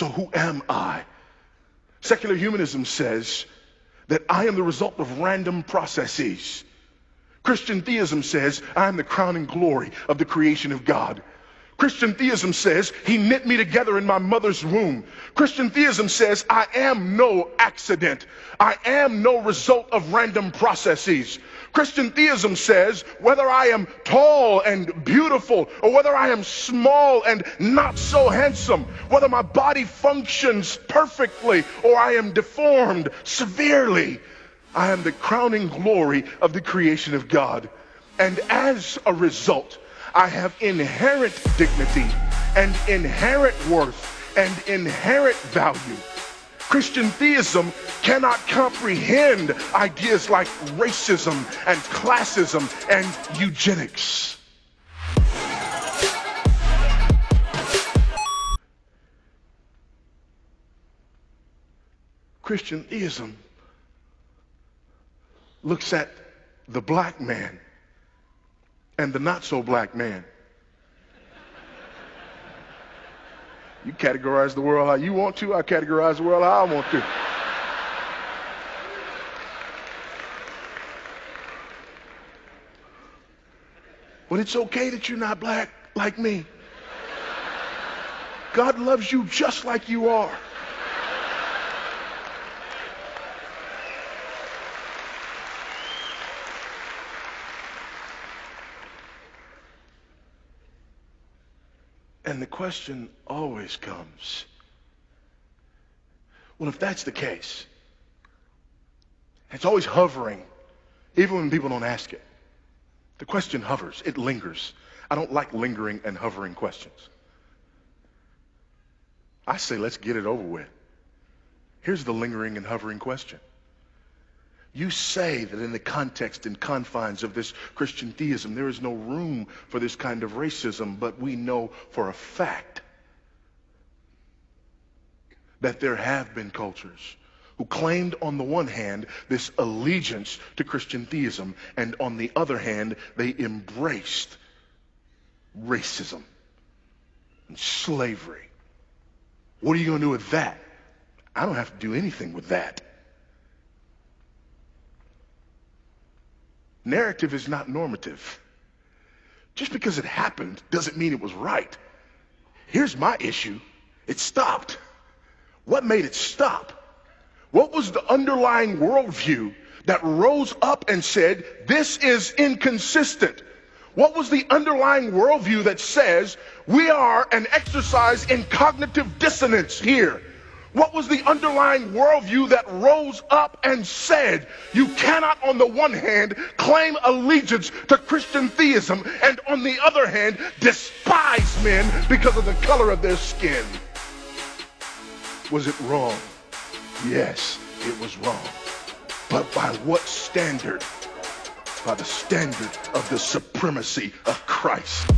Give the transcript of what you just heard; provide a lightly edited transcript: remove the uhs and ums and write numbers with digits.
So who am I? Secular humanism says that I am the result of random processes. Christian theism says I am the crowning glory of the creation of God. Christian theism says he knit me together in my mother's womb. Christian theism says I am no accident. I am no result of random processes. Christian theism says whether I am tall and beautiful or whether I am small and not so handsome, whether my body functions perfectly or I am deformed severely, I am the crowning glory of the creation of God. And as a result, I have inherent dignity and inherent worth and inherent value. Christian theism cannot comprehend ideas like racism and classism and eugenics. Christian theism looks at the black man and the not so black man. You categorize the world how you want to, I categorize the world how I want to. But it's okay that you're not black like me. God loves you just like you are. And the question always comes, well, if that's the case, it's always hovering, even when people don't ask it. The question hovers, it lingers. I don't like lingering and hovering questions. I say, let's get it over with. Here's the lingering and hovering question. You say that in the context and confines of this Christian theism, there is no room for this kind of racism, but we know for a fact that there have been cultures who claimed on the one hand this allegiance to Christian theism, and on the other hand, they embraced racism and slavery. What are you going to do with that? I don't have to do anything with that. Narrative is not normative. Just because it happened doesn't mean it was right. Here's my issue. It stopped. What made it stop? What was the underlying worldview that rose up and said, this is inconsistent? What was the underlying worldview that says we are an exercise in cognitive dissonance here? What was the underlying worldview that rose up and said you cannot on the one hand claim allegiance to Christian theism and on the other hand despise men because of the color of their skin? Was it wrong? Yes, it was wrong. But by what standard? By the standard of the supremacy of Christ.